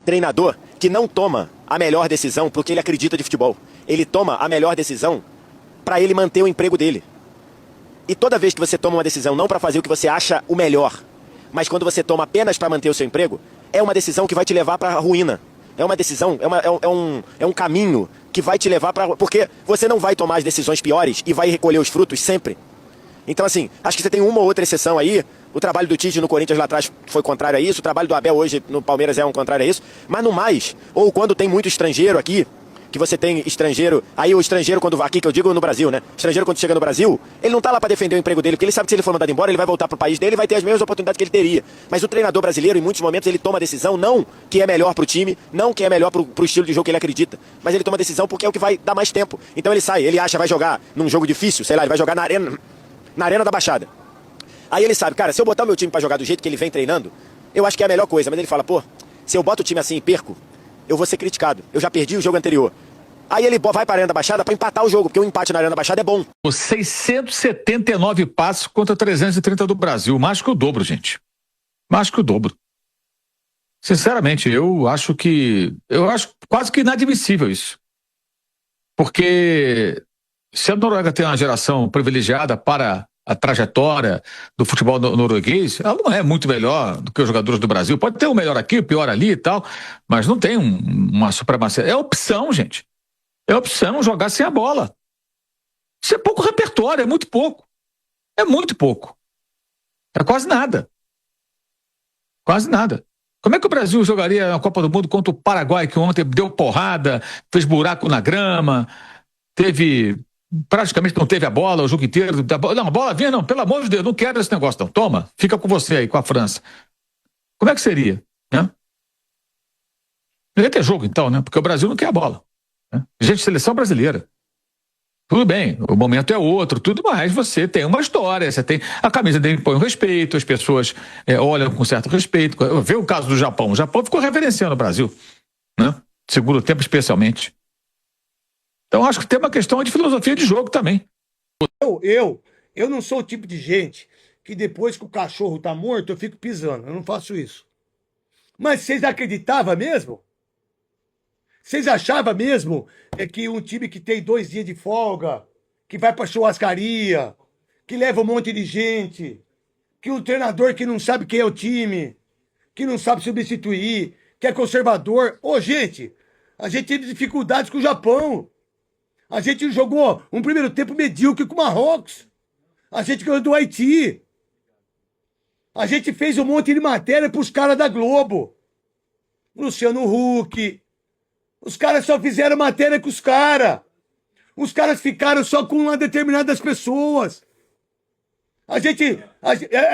Treinador que não toma a melhor decisão porque ele acredita de futebol. Ele toma a melhor decisão para ele manter o emprego dele. E toda vez que você toma uma decisão não para fazer o que você acha o melhor, mas quando você toma apenas para manter o seu emprego, é uma decisão que vai te levar para a ruína. É uma decisão, é um caminho que vai te levar para... Porque você não vai tomar as decisões piores e vai recolher os frutos sempre. Então, assim, acho que você tem uma ou outra exceção aí. O trabalho do Tite no Corinthians lá atrás foi contrário a isso. O trabalho do Abel hoje no Palmeiras é um contrário a isso. Mas no mais, ou quando tem muito estrangeiro aqui, que você tem estrangeiro... Aí o estrangeiro, quando aqui que eu digo no Brasil, né? Estrangeiro quando chega no Brasil, ele não tá lá para defender o emprego dele, porque ele sabe que se ele for mandado embora, ele vai voltar pro país dele e vai ter as mesmas oportunidades que ele teria. Mas o treinador brasileiro, em muitos momentos, ele toma a decisão não que é melhor pro time, não que é melhor pro estilo de jogo que ele acredita, mas ele toma a decisão porque é o que vai dar mais tempo. Então ele sai, ele acha, vai jogar num jogo difícil, sei lá, ele vai jogar na arena da Baixada. Aí ele sabe, cara, se eu botar o meu time pra jogar do jeito que ele vem treinando, eu acho que é a melhor coisa. Mas ele fala, pô, se eu boto o time assim e perco, eu vou ser criticado. Eu já perdi o jogo anterior. Aí ele vai pra Arena da Baixada pra empatar o jogo, porque o empate na Arena da Baixada é bom. 679 passos contra 330 do Brasil. Mais que o dobro, gente. Mais que o dobro. Sinceramente, eu acho quase que inadmissível isso. Porque se a Noruega tem uma geração privilegiada para a trajetória do futebol norueguês, ela não é muito melhor do que os jogadores do Brasil. Pode ter o melhor aqui, o pior ali e tal, mas não tem uma supremacia. É opção, gente. É opção jogar sem a bola. Isso é pouco repertório, é muito pouco. É muito pouco. É quase nada. Quase nada. Como é que o Brasil jogaria na Copa do Mundo contra o Paraguai, que ontem deu porrada, fez buraco na grama, praticamente não teve a bola o jogo inteiro. Não, a bola vinha, não, pelo amor de Deus, não quero esse negócio, não. Toma, fica com você aí, com a França. Como é que seria? Né? Não ia ter jogo, então, né? Porque o Brasil não quer a bola. Né? Gente, seleção brasileira. Tudo bem, o momento é outro, tudo mais, você tem uma história, você tem... A camisa dele põe um respeito, as pessoas olham com certo respeito. Vê o caso do Japão. O Japão ficou reverenciando o Brasil, né? Segundo tempo, especialmente. Então, acho que tem uma questão de filosofia de jogo também. Eu não sou o tipo de gente que depois que o cachorro tá morto, eu fico pisando. Eu não faço isso. Mas vocês acreditavam mesmo? Vocês achavam mesmo que um time que tem 2 dias de folga, que vai pra churrascaria, que leva um monte de gente, que um treinador que não sabe quem é o time, que não sabe substituir, que é conservador... Ô, gente, a gente teve dificuldades com o Japão. A gente jogou um primeiro tempo medíocre com o Marrocos. A gente ganhou do Haiti. A gente fez um monte de matéria pros caras da Globo. Luciano Huck. Os caras só fizeram matéria com os caras. Os caras ficaram só com uma determinadas pessoas. A gente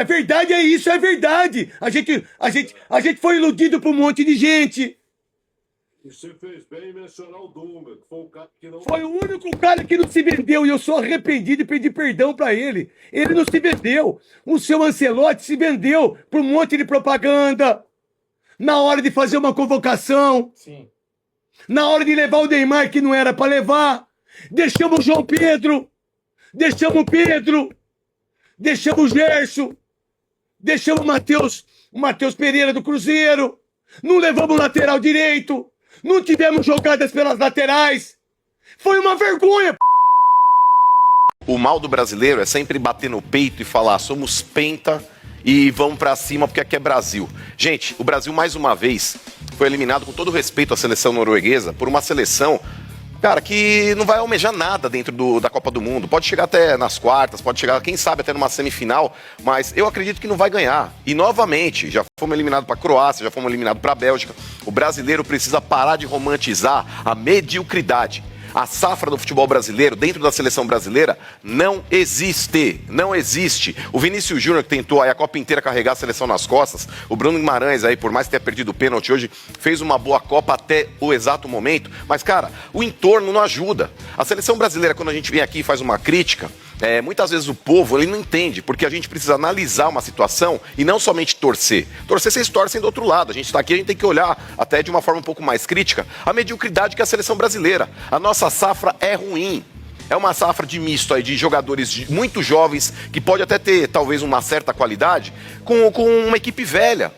verdade é isso, é verdade. A gente foi iludido por um monte de gente. E você fez bem em mencionar o Dunga, que foi o cara que não... Foi o único cara que não se vendeu e eu sou arrependido e pedi perdão pra ele. Ele não se vendeu. O seu Ancelotti se vendeu por um monte de propaganda. Na hora de fazer uma convocação. Sim. Na hora de levar o Neymar que não era pra levar. Deixamos o João Pedro. Deixamos o Pedro. Deixamos o Gerson. Deixamos o Matheus Pereira do Cruzeiro. Não levamos o lateral direito. Não tivemos jogadas pelas laterais. Foi uma vergonha. O mal do brasileiro é sempre bater no peito e falar somos penta e vamos pra cima porque aqui é Brasil. Gente, o Brasil mais uma vez foi eliminado, com todo respeito à seleção norueguesa, por uma seleção, cara, que não vai almejar nada dentro da Copa do Mundo. Pode chegar até nas quartas, pode chegar, quem sabe, até numa semifinal, mas eu acredito que não vai ganhar. E, novamente, já fomos eliminados para a Croácia, já fomos eliminados para a Bélgica. O brasileiro precisa parar de romantizar a mediocridade. A safra do futebol brasileiro, dentro da seleção brasileira, não existe. Não existe. O Vinícius Júnior, que tentou aí a Copa inteira carregar a seleção nas costas, o Bruno Guimarães, aí, por mais que tenha perdido o pênalti hoje, fez uma boa Copa até o exato momento. Mas, cara, o entorno não ajuda. A seleção brasileira, quando a gente vem aqui e faz uma crítica, muitas vezes o povo ele não entende, porque a gente precisa analisar uma situação e não somente torcer. Torcer, vocês torcem do outro lado. A gente está aqui, a gente tem que olhar até de uma forma um pouco mais crítica a mediocridade que é a seleção brasileira. A nossa safra é ruim. É uma safra de misto aí, de jogadores muito jovens, que pode até ter talvez uma certa qualidade, com uma equipe velha.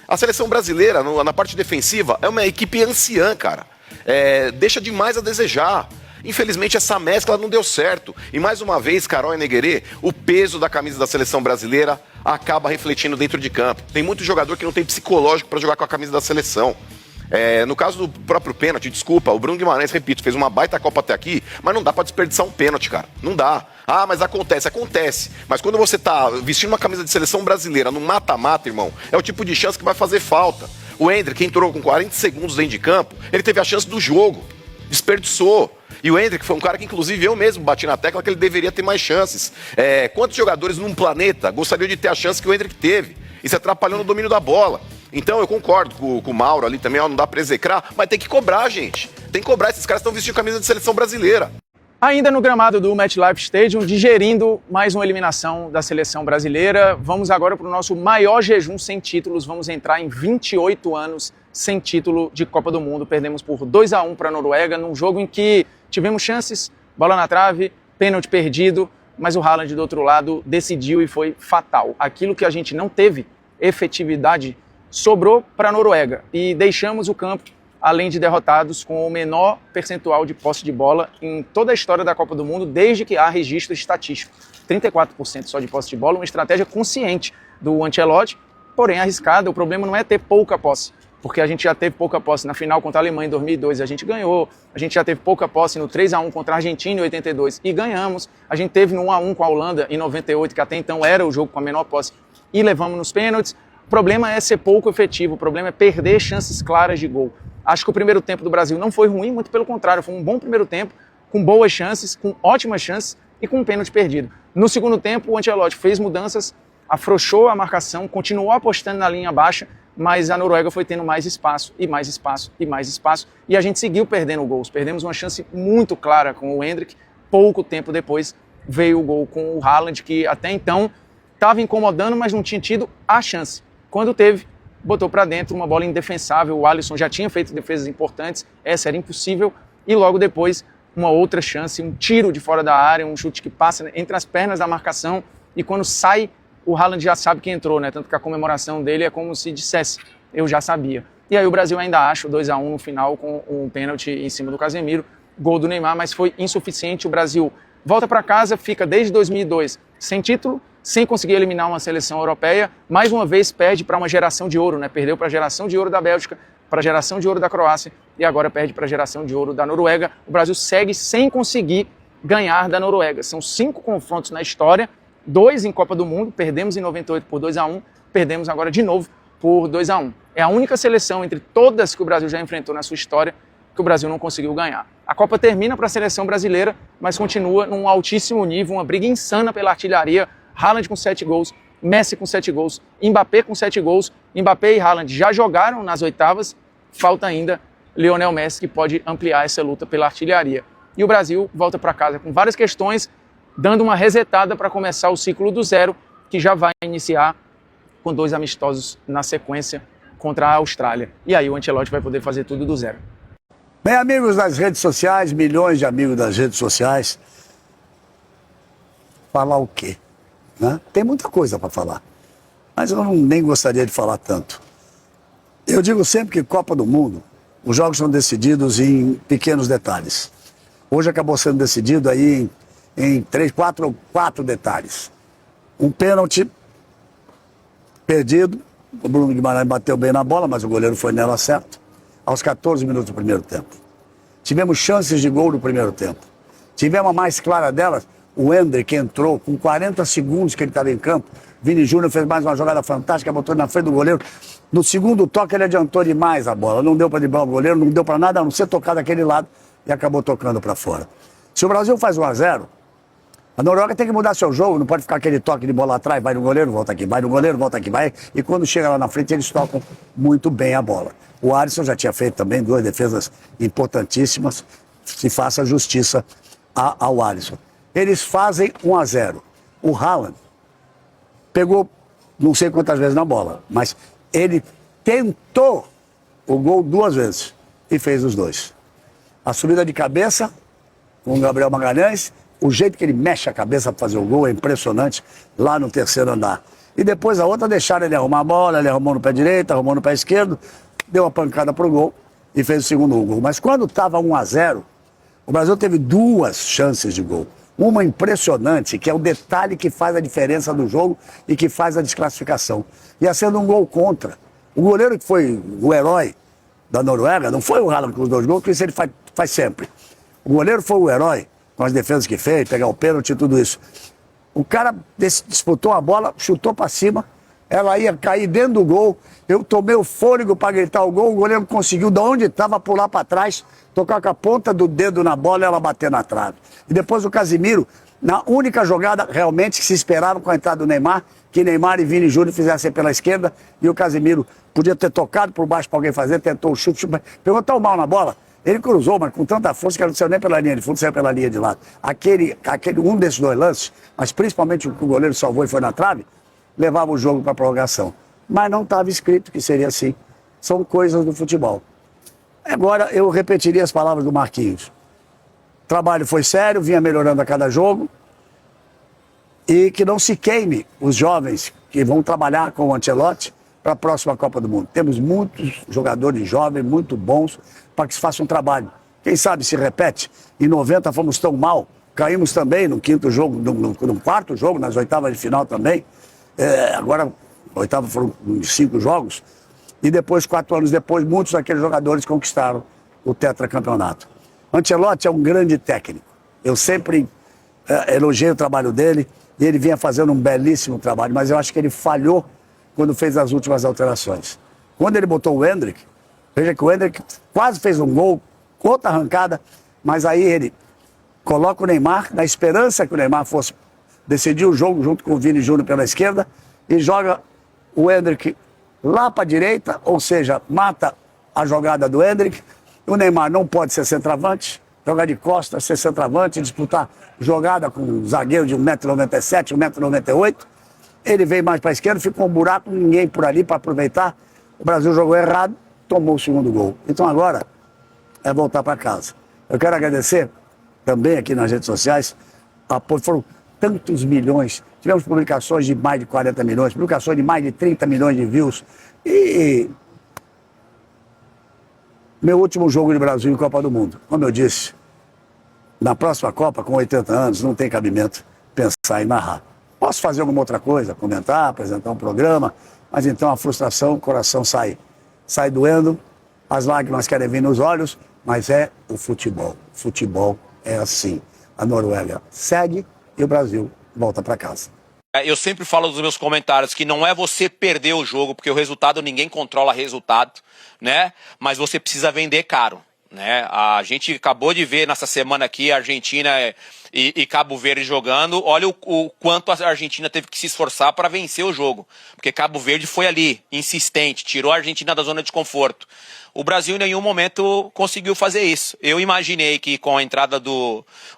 A seleção brasileira, na parte defensiva, é uma equipe anciã, cara. Deixa demais a desejar. Infelizmente, essa mescla não deu certo. E mais uma vez, Carol e Neguerê, o peso da camisa da seleção brasileira acaba refletindo dentro de campo. Tem muito jogador que não tem psicológico para jogar com a camisa da seleção. No caso do próprio pênalti, desculpa, o Bruno Guimarães, repito, fez uma baita Copa até aqui, mas não dá pra desperdiçar um pênalti, cara. Não dá. Ah, mas acontece. Mas quando você tá vestindo uma camisa de seleção brasileira no mata-mata, irmão, é o tipo de chance que vai fazer falta. O Endrick entrou com 40 segundos dentro de campo, ele teve a chance do jogo, desperdiçou. E o Endrick foi um cara que, inclusive, eu mesmo bati na tecla que ele deveria ter mais chances. Quantos jogadores num planeta gostariam de ter a chance que o Endrick teve? Isso atrapalhou no domínio da bola. Então eu concordo com o Mauro ali também, não dá pra execrar, mas tem que cobrar, gente. Tem que cobrar, esses caras estão vestindo camisa de seleção brasileira. Ainda no gramado do MetLife Stadium, digerindo mais uma eliminação da seleção brasileira, vamos agora para o nosso maior jejum sem títulos. Vamos entrar em 28 anos sem título de Copa do Mundo. Perdemos por 2-1 para a Noruega, num jogo em que tivemos chances, bola na trave, pênalti perdido, mas o Haaland do outro lado decidiu e foi fatal. Aquilo que a gente não teve efetividade sobrou para a Noruega e deixamos o campo, além de derrotados, com o menor percentual de posse de bola em toda a história da Copa do Mundo, desde que há registro estatístico. 34% só de posse de bola, uma estratégia consciente do Ancelotti, porém arriscada. O problema não é ter pouca posse, porque a gente já teve pouca posse na final contra a Alemanha em 2002 e a gente ganhou. A gente já teve pouca posse no 3-1 contra a Argentina em 82 e ganhamos. A gente teve no 1-1 com a Holanda em 98, que até então era o jogo com a menor posse, e levamos nos pênaltis. O problema é ser pouco efetivo, o problema é perder chances claras de gol. Acho que o primeiro tempo do Brasil não foi ruim, muito pelo contrário, foi um bom primeiro tempo, com boas chances, com ótimas chances e com um pênalti perdido. No segundo tempo, o Ancelotti fez mudanças, afrouxou a marcação, continuou apostando na linha baixa, mas a Noruega foi tendo mais espaço, e mais espaço, e mais espaço, e a gente seguiu perdendo gols. Perdemos uma chance muito clara com o Endrick. Pouco tempo depois veio o gol com o Haaland, que até então estava incomodando, mas não tinha tido a chance. Quando teve, botou para dentro uma bola indefensável. O Alisson já tinha feito defesas importantes, essa era impossível, e logo depois uma outra chance, um tiro de fora da área, um chute que passa entre as pernas da marcação, e quando sai, o Haaland já sabe que entrou, né? Tanto que a comemoração dele é como se dissesse, eu já sabia. E aí o Brasil ainda acha o 2-1 no final com um pênalti em cima do Casemiro, gol do Neymar, mas foi insuficiente. O Brasil volta para casa, fica desde 2002 sem título, sem conseguir eliminar uma seleção europeia, mais uma vez perde para uma geração de ouro, né? Perdeu para a geração de ouro da Bélgica, para a geração de ouro da Croácia e agora perde para a geração de ouro da Noruega. O Brasil segue sem conseguir ganhar da Noruega. São 5 confrontos na história, 2 em Copa do Mundo, perdemos em 98 por 2-1, perdemos agora de novo por 2-1. É a única seleção entre todas que o Brasil já enfrentou na sua história que o Brasil não conseguiu ganhar. A Copa termina para a seleção brasileira, mas continua num altíssimo nível, uma briga insana pela artilharia. Haaland com 7 gols, Messi com 7 gols, Mbappé com 7 gols. Mbappé e Haaland já jogaram nas oitavas, falta ainda Lionel Messi, que pode ampliar essa luta pela artilharia. E o Brasil volta para casa com várias questões, dando uma resetada para começar o ciclo do zero, que já vai iniciar com 2 amistosos na sequência contra a Austrália. E aí o Ancelotti vai poder fazer tudo do zero. Bem, amigos das redes sociais, milhões de amigos das redes sociais, falar o quê? Né? Tem muita coisa para falar, mas eu nem gostaria de falar tanto. Eu digo sempre que Copa do Mundo, os jogos são decididos em pequenos detalhes. Hoje acabou sendo decidido aí em 4 detalhes. Um pênalti perdido, o Bruno Guimarães bateu bem na bola, mas o goleiro foi nela certo, aos 14 minutos do primeiro tempo. Tivemos chances de gol no primeiro tempo. Tivemos a mais clara delas, o Endrick entrou com 40 segundos que ele estava em campo. Vini Júnior fez mais uma jogada fantástica, botou na frente do goleiro. No segundo toque ele adiantou demais a bola. Não deu para driblar o goleiro, não deu para nada, a não ser tocar daquele lado e acabou tocando para fora. Se o Brasil faz 1-0, a Noruega tem que mudar seu jogo, não pode ficar aquele toque de bola atrás, vai no goleiro, volta aqui, vai no goleiro, volta aqui, vai. E quando chega lá na frente eles tocam muito bem a bola. O Alisson já tinha feito também 2 defesas importantíssimas, se faça justiça ao Alisson. Eles fazem 1-0. O Haaland pegou não sei quantas vezes na bola, mas ele tentou o gol 2 vezes e fez os 2. A subida de cabeça com o Gabriel Magalhães, o jeito que ele mexe a cabeça para fazer o gol é impressionante lá no terceiro andar. E depois a outra deixaram ele arrumar a bola, ele arrumou no pé direito, arrumou no pé esquerdo, deu uma pancada pro gol e fez o segundo gol. Mas quando estava 1-0, o Brasil teve 2 chances de gol. Uma impressionante, que é o detalhe que faz a diferença do jogo e que faz a desclassificação. Ia sendo um gol contra. O goleiro que foi o herói da Noruega, não foi o Haaland com os 2 gols, que isso ele faz sempre. O goleiro foi o herói, com as defesas que fez, pegar o pênalti e tudo isso. O cara disputou a bola, chutou para cima, ela ia cair dentro do gol. Eu tomei o fôlego para gritar o gol, o goleiro conseguiu, de onde estava, pular para trás, tocar com a ponta do dedo na bola e ela bater na trave. E depois o Casimiro, na única jogada realmente que se esperava com a entrada do Neymar, que Neymar e Vini Júnior fizessem pela esquerda, e o Casimiro podia ter tocado por baixo para alguém fazer, tentou o chute, pegou tão mal na bola, ele cruzou, mas com tanta força que não saiu nem pela linha de fundo, saiu pela linha de lado. Um desses 2 lances, mas principalmente o que o goleiro salvou e foi na trave, levava o jogo para a prorrogação. Mas não estava escrito que seria assim. São coisas do futebol. Agora eu repetiria as palavras do Marquinhos. O trabalho foi sério, vinha melhorando a cada jogo. E que não se queime os jovens que vão trabalhar com o Ancelotti para a próxima Copa do Mundo. Temos muitos jogadores jovens, muito bons, para que se faça um trabalho. Quem sabe se repete. Em 90 fomos tão mal, caímos também no 5º jogo, no 4º jogo, nas oitavas de final também. Agora, oitava foram 5 jogos. E depois, 4 anos depois, muitos daqueles jogadores conquistaram o tetracampeonato. Ancelotti é um grande técnico. Eu sempre elogiei o trabalho dele e ele vinha fazendo um belíssimo trabalho, mas eu acho que ele falhou quando fez as últimas alterações. Quando ele botou o Endrick, veja que o Endrick quase fez um gol, outra arrancada, mas aí ele coloca o Neymar, na esperança que o Neymar fosse decidir o jogo junto com o Vini Júnior pela esquerda e joga o Endrick lá para a direita, ou seja, mata a jogada do Endrick. O Neymar não pode ser centroavante, jogar de costas, ser centroavante, disputar jogada com um zagueiro de 1,97 m, 1,98 m. Ele veio mais para a esquerda, ficou um buraco, ninguém por ali para aproveitar. O Brasil jogou errado, tomou o segundo gol. Então agora é voltar para casa. Eu quero agradecer também aqui nas redes sociais, foram tantos milhões, tivemos publicações de mais de 40 milhões, publicações de mais de 30 milhões de views. E meu último jogo de Brasil em Copa do Mundo, como eu disse, na próxima Copa, com 80 anos, não tem cabimento pensar em narrar. Posso fazer alguma outra coisa, comentar, apresentar um programa, mas então a frustração, o coração sai doendo, as lágrimas querem vir nos olhos, mas é o futebol. Futebol é assim. A Noruega segue e o Brasil volta para casa. Eu sempre falo nos meus comentários que não é você perder o jogo, porque o resultado, ninguém controla resultado, né? Mas você precisa vender caro, né? A gente acabou de ver nessa semana aqui a Argentina e Cabo Verde jogando. Olha o quanto a Argentina teve que se esforçar para vencer o jogo, porque Cabo Verde foi ali, insistente, tirou a Argentina da zona de conforto. O Brasil em nenhum momento conseguiu fazer isso. Eu imaginei que com a entrada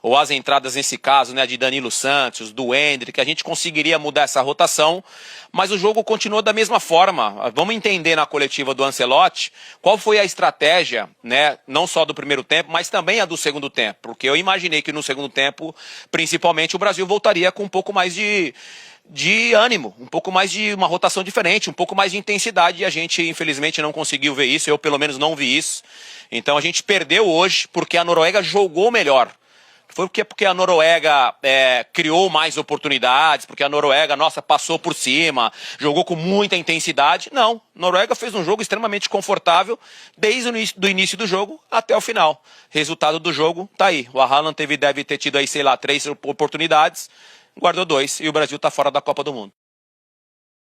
ou as entradas nesse caso, né, de Danilo Santos, do Endrick, a gente conseguiria mudar essa rotação, mas o jogo continuou da mesma forma. Vamos entender na coletiva do Ancelotti qual foi a estratégia, né, não só do primeiro tempo, mas também a do segundo tempo, porque eu imaginei que no segundo tempo, principalmente, o Brasil voltaria com um pouco mais de ânimo, um pouco mais de uma rotação diferente, um pouco mais de intensidade, e a gente infelizmente não conseguiu ver isso, eu pelo menos não vi isso. Então a gente perdeu hoje porque a Noruega jogou melhor. Foi porque a Noruega criou mais oportunidades, porque a Noruega, passou por cima, jogou com muita intensidade. Não, a Noruega fez um jogo extremamente confortável desde o início do jogo até o final. Resultado do jogo tá aí. O Haaland deve ter tido aí, 3 oportunidades, guardou 2 e o Brasil está fora da Copa do Mundo.